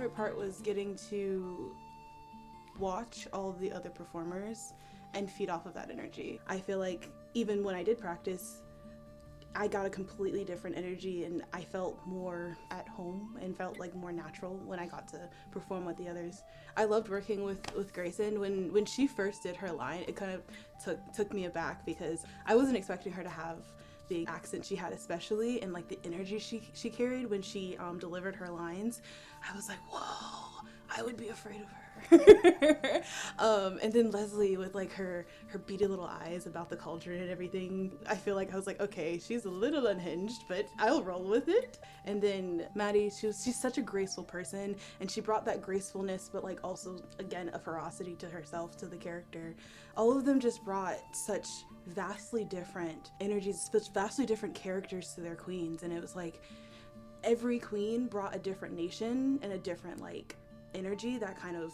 favorite part was getting to watch all of the other performers and feed off of that energy. I feel like even when I did practice, I got a completely different energy, and I felt more at home and felt like more natural when I got to perform with the others. I loved working with Grayson. When she first did her line, it kind of took me aback because I wasn't expecting her to have the accent she had, especially, and like the energy she carried when she delivered her lines. I was like, whoa, I would be afraid of her. And then Leslie with like her beady little eyes about the cauldron and everything. I feel like I was like, okay, she's a little unhinged, but I'll roll with it. And then Maddie, she's such a graceful person, and she brought that gracefulness, but like also again a ferocity to herself, to the character. All of them just brought such vastly different energies, such vastly different characters to their queens, and it was like every queen brought a different nation and a different like energy that kind of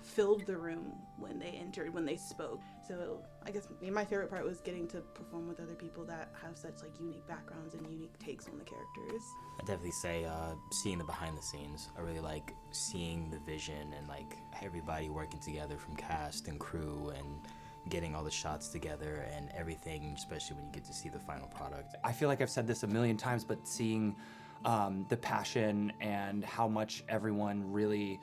filled the room when they entered, when they spoke. So I guess my favorite part was getting to perform with other people that have such like unique backgrounds and unique takes on the characters. I'd definitely say seeing the behind the scenes. I really like seeing the vision and like everybody working together from cast and crew and getting all the shots together and everything, especially when you get to see the final product. I feel like I've said this a million times, but seeing the passion and how much everyone really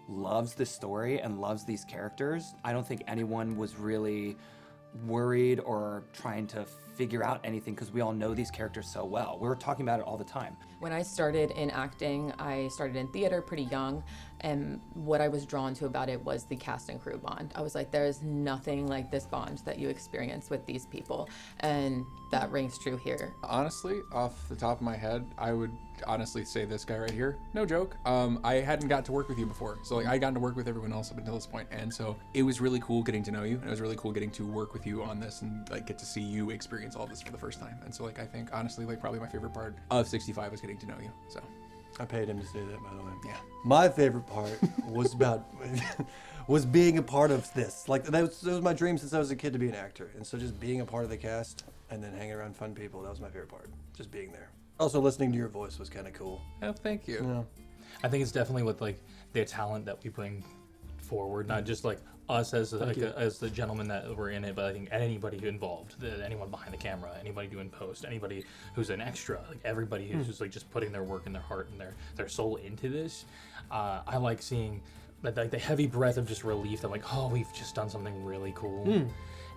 loves the story and loves these characters. I don't think anyone was really worried or trying to figure out anything because we all know these characters so well. We were talking about it all the time. When I started in acting, I started in theater pretty young, and what I was drawn to about it was the cast and crew bond. I was like, there's nothing like this bond that you experience with these people, and that rings true here. Honestly, off the top of my head, I would honestly say this guy right here. No joke. I hadn't got to work with you before, so like I got to work with everyone else up until this point, and so it was really cool getting to know you, and it was really cool getting to work with you on this and like get to see you experience all this for the first time. And so like I think honestly like probably my favorite part of 65 was getting to know you. So I paid him to say that, by the way. yeah. My favorite part was about was being a part of this. Like that was my dream since I was a kid, to be an actor, and so just being a part of the cast and then hanging around fun people, that was my favorite part. Just being there. Also listening to your voice was kind of cool. Oh, thank you. Yeah. I think it's definitely with like the talent that we bring forward, not just like us as as the gentlemen that were in it, but I think anybody who involved, anyone behind the camera, anybody doing post, anybody who's an extra, like everybody who's just like just putting their work and their heart and their soul into this. I like seeing like the heavy breath of just relief that like, oh, we've just done something really cool.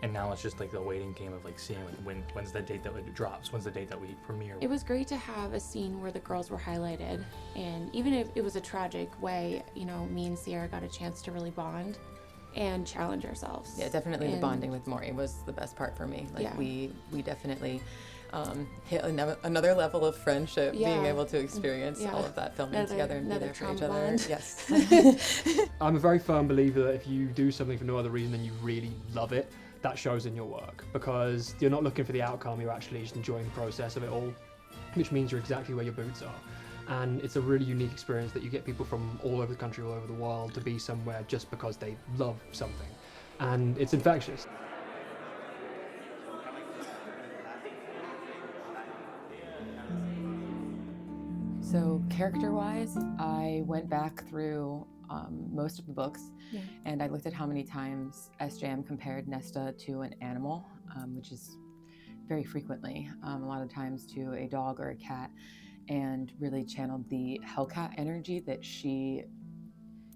And now it's just like the waiting game of like seeing like when's the date that it drops, when's the date that we premiere. It was great to have a scene where the girls were highlighted, and even if it was a tragic way, you know, me and Sierra got a chance to really bond and challenge ourselves. Yeah, definitely the bonding with Maury was the best part for me. Like we definitely hit another level of friendship, being able to experience all of that filming together and be there for each other. Yes. I'm a very firm believer that if you do something for no other reason than you really love it, that shows in your work, because you're not looking for the outcome, you're actually just enjoying the process of it all, which means you're exactly where your boots are. And it's a really unique experience that you get people from all over the country, all over the world to be somewhere just because they love something. And it's infectious. So character-wise, I went back through most of the books, and I looked at how many times SJM compared Nesta to an animal, which is very frequently, a lot of times to a dog or a cat, and really channeled the Hellcat energy that she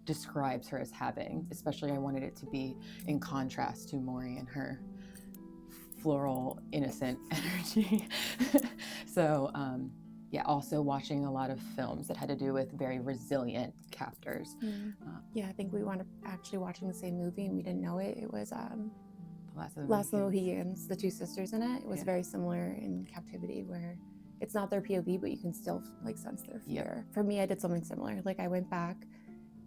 describes her as having. Especially I wanted it to be in contrast to Maury and her floral, innocent energy. So yeah, also watching a lot of films that had to do with very resilient captors. Yeah, I think we wound up actually watching the same movie and we didn't know it. It was Last of the Mohicans, the two sisters in it. It was very similar in captivity, where it's not their POV, but you can still like sense their fear. For me, I did something similar. Like I went back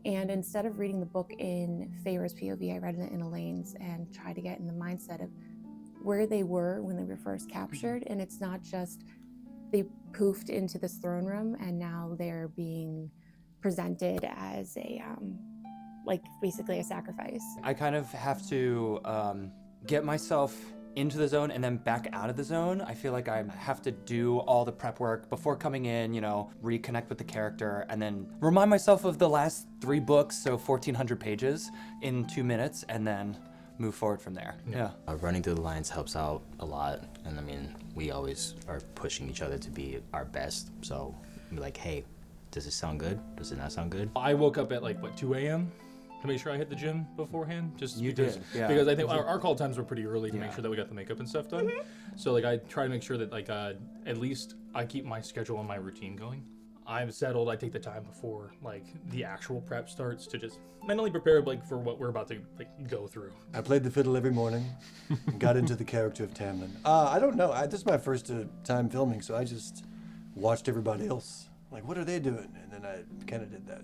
and instead of reading the book in Feyre's POV, I read it in Elaine's and tried to get in the mindset of where they were when they were first captured. And it's not just they poofed into this throne room and now they're being presented as a like basically a sacrifice. I kind of have to get myself into the zone and then back out of the zone. I feel like I have to do all the prep work before coming in, you know, reconnect with the character, and then remind myself of the last 3 books, so 1,400 pages in 2 minutes, and then move forward from there. Yeah. Running through the lines helps out a lot, and I mean, we always are pushing each other to be our best, so we're like, hey, does it sound good? Does it not sound good? I woke up at like, what, 2 a.m.? To make sure I hit the gym beforehand, just You because, did, yeah. because I think our call times were pretty early to make Yeah. sure that we got the makeup and stuff done. So like I try to make sure that like at least I keep my schedule and my routine going. I'm settled. I take the time before like the actual prep starts to just mentally prepare like for what we're about to like go through. I played the fiddle every morning and got into the character of Tamlin. I don't know. This is my first time filming, so I just watched everybody else. Like, what are they doing? And then I kind of did that,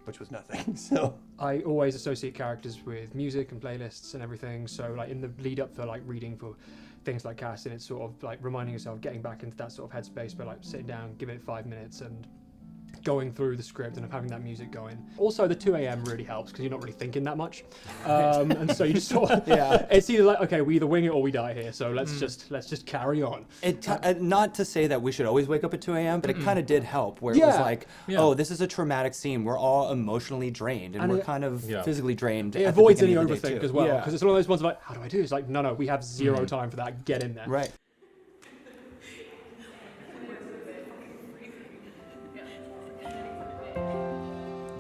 which was nothing. So I always associate characters with music and playlists and everything. So like in the lead up for like reading for things like casting, it's sort of like reminding yourself, getting back into that sort of headspace, but like sitting down, giving it 5 minutes and going through the script and having that music going. Also, the 2 a.m. really helps because you're not really thinking that much, and so you just sort of it's either like, okay, we either wing it or we die here. So let's just carry on. Not to say that we should always wake up at 2 a.m., but it kind of did help, where it was like, oh, this is a traumatic scene. We're all emotionally drained, and we're kind of physically drained. It avoids any overthink as well, because it's one of those ones of like, how do I do? It's like, no, we have zero time for that. Get in there. Right.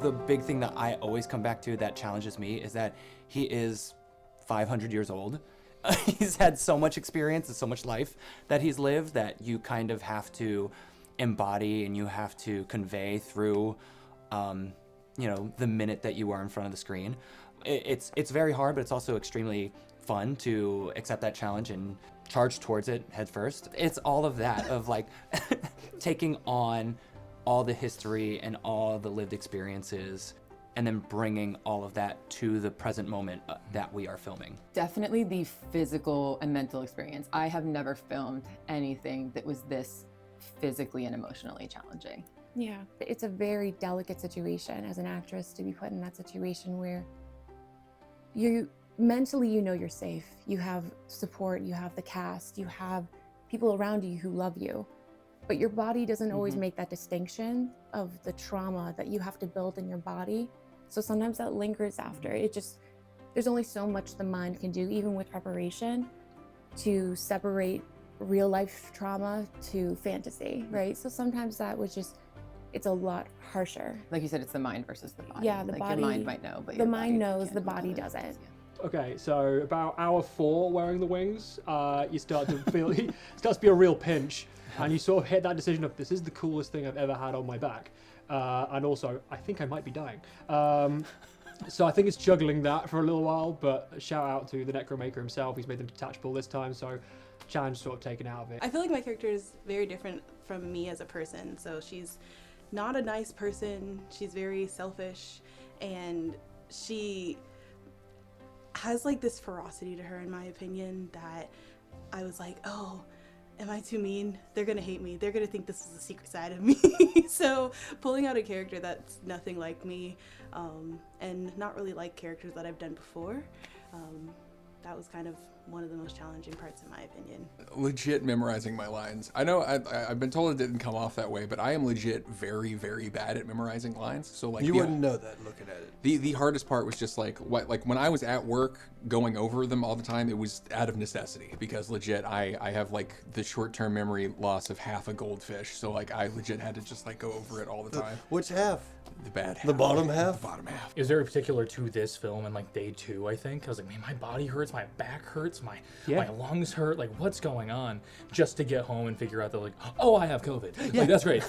The big thing that I always come back to that challenges me is that he is 500 years old. He's had so much experience and so much life that he's lived that you kind of have to embody and you have to convey through, you know, the minute that you are in front of the screen. It's very hard, but it's also extremely fun to accept that challenge and charge towards it head first. It's all of that, of like taking on all the history and all the lived experiences and then bringing all of that to the present moment that we are filming. Definitely the physical and mental experience. I have never filmed anything that was this physically and emotionally challenging. Yeah, it's a very delicate situation as an actress to be put in that situation where you mentally, you know, you're safe. You have support, you have the cast, you have people around you who love you. But your body doesn't always make that distinction of the trauma that you have to build in your body. So sometimes that lingers after. There's only so much the mind can do, even with preparation, to separate real life trauma to fantasy, right? So sometimes that was just, it's a lot harsher. Like you said, it's the mind versus the body. Yeah, the like body. Your mind might know, but the your mind body knows, can't the body control it. doesn't. Okay, so about hour 4 wearing the wings, you start to feel, it starts to be a real pinch, and you sort of hit that decision of, this is the coolest thing I've ever had on my back. And also, I think I might be dying. So I think it's juggling that for a little while, but shout out to the Necromaker himself. He's made them detachable this time, so challenge sort of taken out of it. I feel like my character is very different from me as a person. So she's not a nice person. She's very selfish, and she has like this ferocity to her, in my opinion, that I was like, oh, am I too mean? They're gonna hate me. They're gonna think this is a secret side of me. So pulling out a character that's nothing like me, and not really like characters that I've done before, that was kind of one of the most challenging parts, in my opinion. Legit memorizing my lines. I know I've been told it didn't come off that way, but I am legit very, very bad at memorizing lines. So like you wouldn't know that looking at it. The hardest part was just like when I was at work going over them all the time, it was out of necessity, because legit I have like the short-term memory loss of half a goldfish. So like I legit had to just like go over it all the time. Which half? The bad half. The bottom half? The bottom half. Is there a particular to this film and like day 2, I think? I was like, man, my body hurts, my back hurts, my lungs hurt, like what's going on? Just to get home and figure out that like, oh, I have COVID. Like that's great.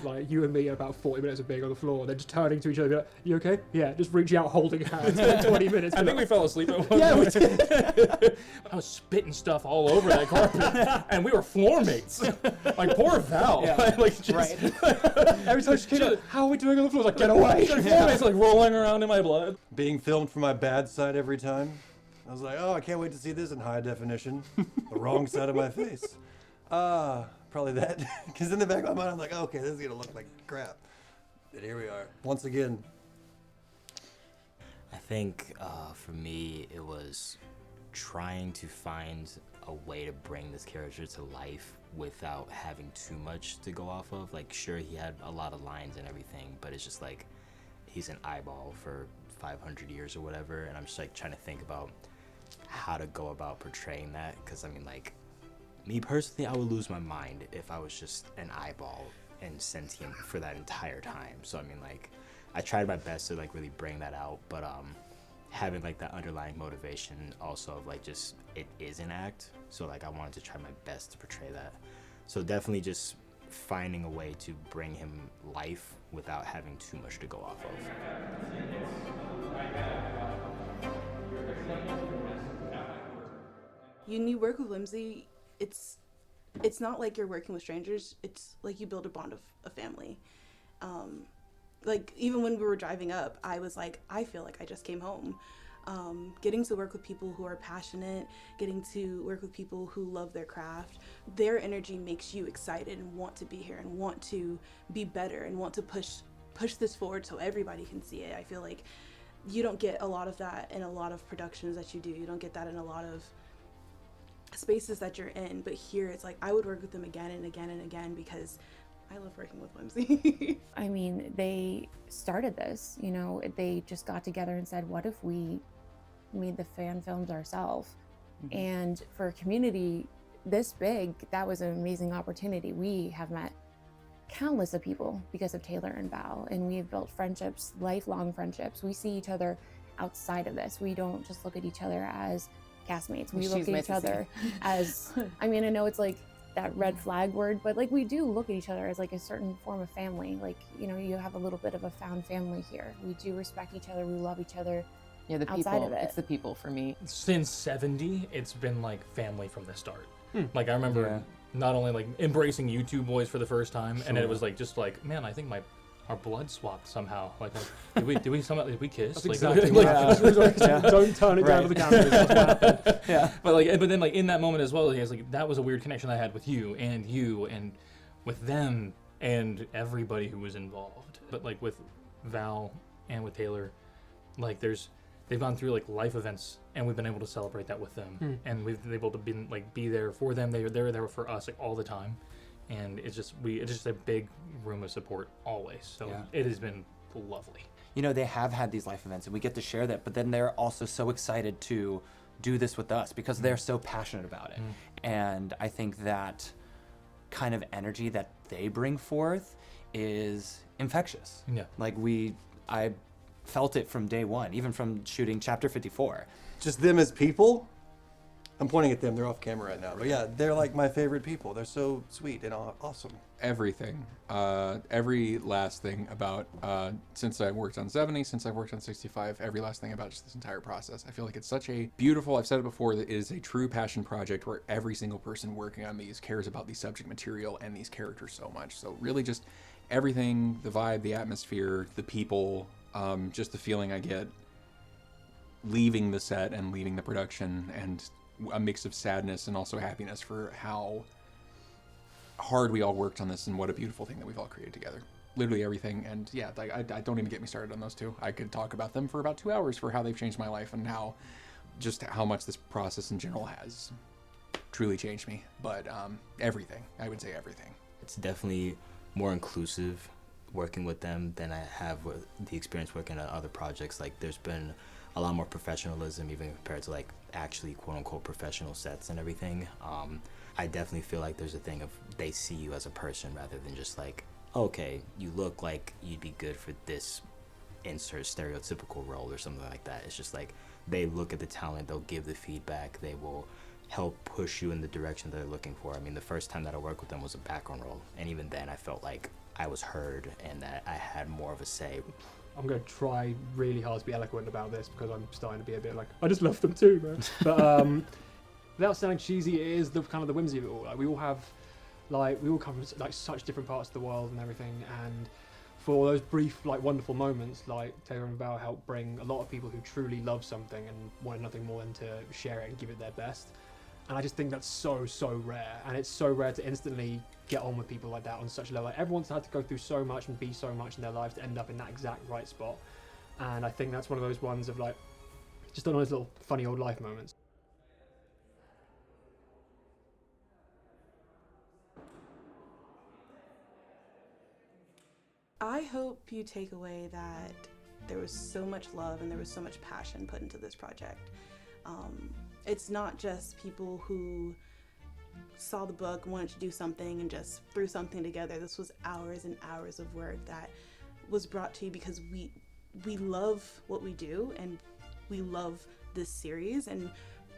Like you and me are about 40 minutes of being on the floor, then just turning to each other, like, you okay? Yeah, just reaching out, holding hands for 20 minutes. I think we fell asleep at one point. Yeah, I was spitting stuff all over that carpet, and we were floor mates. Like poor Val. Yeah. Like just, Every time she came in, how are we doing on the floor? Like, get away. floor mates like rolling around in my blood. Being filmed from my bad side every time, I was like, oh, I can't wait to see this in high definition. The wrong side of my face. Probably that. Because in the back of my mind, I'm like, oh, okay, this is going to look like crap. And here we are. Once again. I think for me, it was trying to find a way to bring this character to life without having too much to go off of. Like, sure, he had a lot of lines and everything, but it's just like he's an eyeball for 500 years or whatever, and I'm just like trying to think about how to go about portraying that, because I mean, like, me personally, I would lose my mind if I was just an eyeball and sentient for that entire time. So I mean, like, I tried my best to like really bring that out, but having like that underlying motivation also of like just it is an act, so like I wanted to try my best to portray that. So definitely just finding a way to bring him life without having too much to go off of. When you work with Whimsy, it's not like you're working with strangers. It's like you build a bond of a family. Like, even when we were driving up, I was like, I feel like I just came home. Getting to work with people who are passionate, getting to work with people who love their craft, their energy makes you excited and want to be here and want to be better and want to push this forward so everybody can see it. I feel like you don't get a lot of that in a lot of productions that you do. You don't get that in a lot of spaces that you're in, but here it's like I would work with them again and again and again because I love working with Whimsy. I mean, they started this, you know, they just got together and said, what if we made the fan films ourselves? Mm-hmm. And for a community this big, that was an amazing opportunity. We have met countless of people because of Taylor and Val, and we have built friendships, lifelong friendships. We see each other outside of this. We don't just look at each other as castmates. We look at each other as, I mean, I know it's like that red flag word, but like we do look at each other as like a certain form of family. Like, you know, you have a little bit of a found family here. We do respect each other. We love each other. Yeah, the outside people. of it. It's the people for me. Since 70, it's been like family from the start. Like, I remember not only like embracing you two boys for the first time, and it was like just like, man, I think our blood swapped somehow. Like did we kiss? That's like, exactly what happened. Don't turn it down to the camera. That's what happened. Yeah. But then like in that moment as well, it's like that was a weird connection I had with you and with them and everybody who was involved. But like with Val and with Taylor, like they've gone through like life events, and we've been able to celebrate that with them, and we've been able to be there for them. They're there for us like all the time, and it's just a big room of support always. So it has been lovely. You know, they have had these life events and we get to share that, but then they're also so excited to do this with us because they're so passionate about it. And I think that kind of energy that they bring forth is infectious. Yeah. Like I felt it from day one, even from shooting chapter 54. Just them as people. I'm pointing at them. They're off camera right now. But yeah, they're like my favorite people. They're so sweet and awesome. Everything. Every last thing about, since I worked on 70, since I worked on 65, every last thing about just this entire process. I feel like it's such a beautiful, I've said it before, that it is a true passion project where every single person working on these cares about the subject material and these characters so much. So really just everything, the vibe, the atmosphere, the people, just the feeling I get leaving the set and leaving the production, and a mix of sadness and also happiness for how hard we all worked on this and what a beautiful thing that we've all created together. Literally everything. And yeah, I don't even get me started on those two. I could talk about them for about 2 hours for how they've changed my life and how much this process in general has truly changed me. But everything, I would say everything. It's definitely more inclusive working with them than I have with the experience working on other projects. Like, there's been a lot more professionalism even compared to like actually quote unquote professional sets and everything. I definitely feel like there's a thing of they see you as a person rather than just like, okay, you look like you'd be good for this insert stereotypical role or something like that. It's just like they look at the talent, they'll give the feedback, they will help push you in the direction they're looking for. I mean, the first time that I worked with them was a background role, and even then I felt like I was heard and that I had more of a say. I'm going to try really hard to be eloquent about this because I'm starting to be a bit like, I just love them too, man. But without sounding cheesy, it is the kind of the whimsy of it all. Like, we all come from like such different parts of the world and everything, and for those brief, like, wonderful moments, like Taylor and Val help bring a lot of people who truly love something and want nothing more than to share it and give it their best. And I just think that's so rare, and it's so rare to instantly get on with people like that on such a level. Like, everyone's had to go through so much and be so much in their lives to end up in that exact right spot. And I think that's one of those ones of like, just on those little funny old life moments. I hope you take away that there was so much love and there was so much passion put into this project. It's not just people who saw the book, wanted to do something, and just threw something together. This was hours and hours of work that was brought to you because we love what we do, and we love this series, and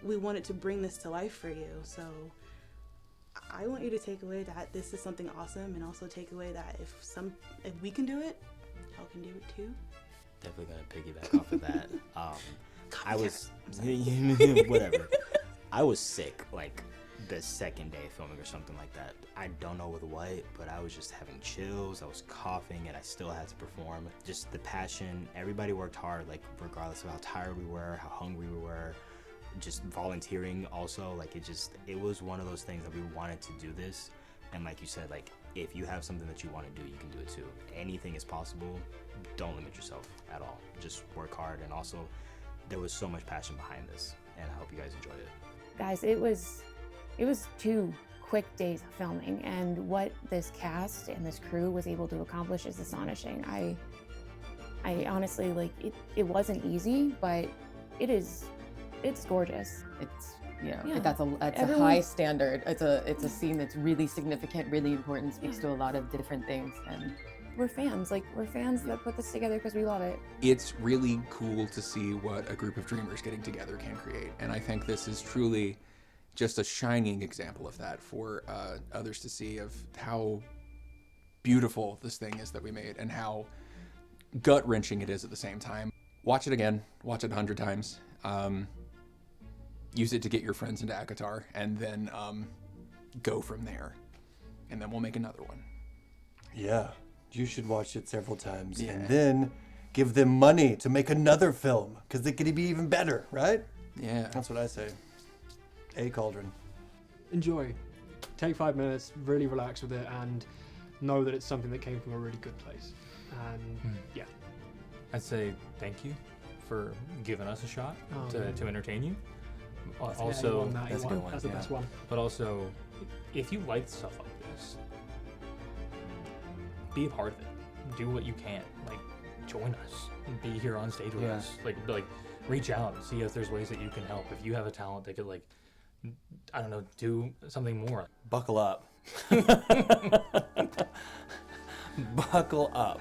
we wanted to bring this to life for you. So I want you to take away that this is something awesome, and also take away that if we can do it, y'all can do it too. Definitely gonna piggyback off of that. I was whatever. I was sick like the second day filming or something like that. I don't know with what, but I was just having chills. I was coughing, and I still had to perform. Just the passion. Everybody worked hard, like regardless of how tired we were, how hungry we were. Just volunteering also, like it was one of those things that we wanted to do this. And like you said, like if you have something that you want to do, you can do it too. Anything is possible. Don't limit yourself at all. Just work hard. And also there was so much passion behind this, and I hope you guys enjoyed it. Guys, it was 2 quick days of filming, and what this cast and this crew was able to accomplish is astonishing. I honestly, like, it wasn't easy, but it's gorgeous. It's that's a high standard. It's a scene that's really significant, really important, speaks to a lot of different things, and we're fans. Like, we're fans that put this together because we love it. It's really cool to see what a group of dreamers getting together can create, and I think this is truly just a shining example of that for others to see, of how beautiful this thing is that we made and how gut-wrenching it is at the same time. Watch it again, watch it 100 times. Use it to get your friends into ACOTAR, and then go from there. And then we'll make another one. Yeah, you should watch it several times, and then give them money to make another film, because it could be even better, right? Yeah. That's what I say. Cauldron. Enjoy. Take 5 minutes, really relax with it, and know that it's something that came from a really good place. And yeah. I'd say thank you for giving us a shot to entertain you. That's Also, that's a good one. That's the best one. But also, if you like stuff like this, be a part of it. Do what you can. Like, join us. Be here on stage with us. Like, reach out and see if there's ways that you can help. If you have a talent that could, like, I don't know, do something more. Buckle up. Buckle up.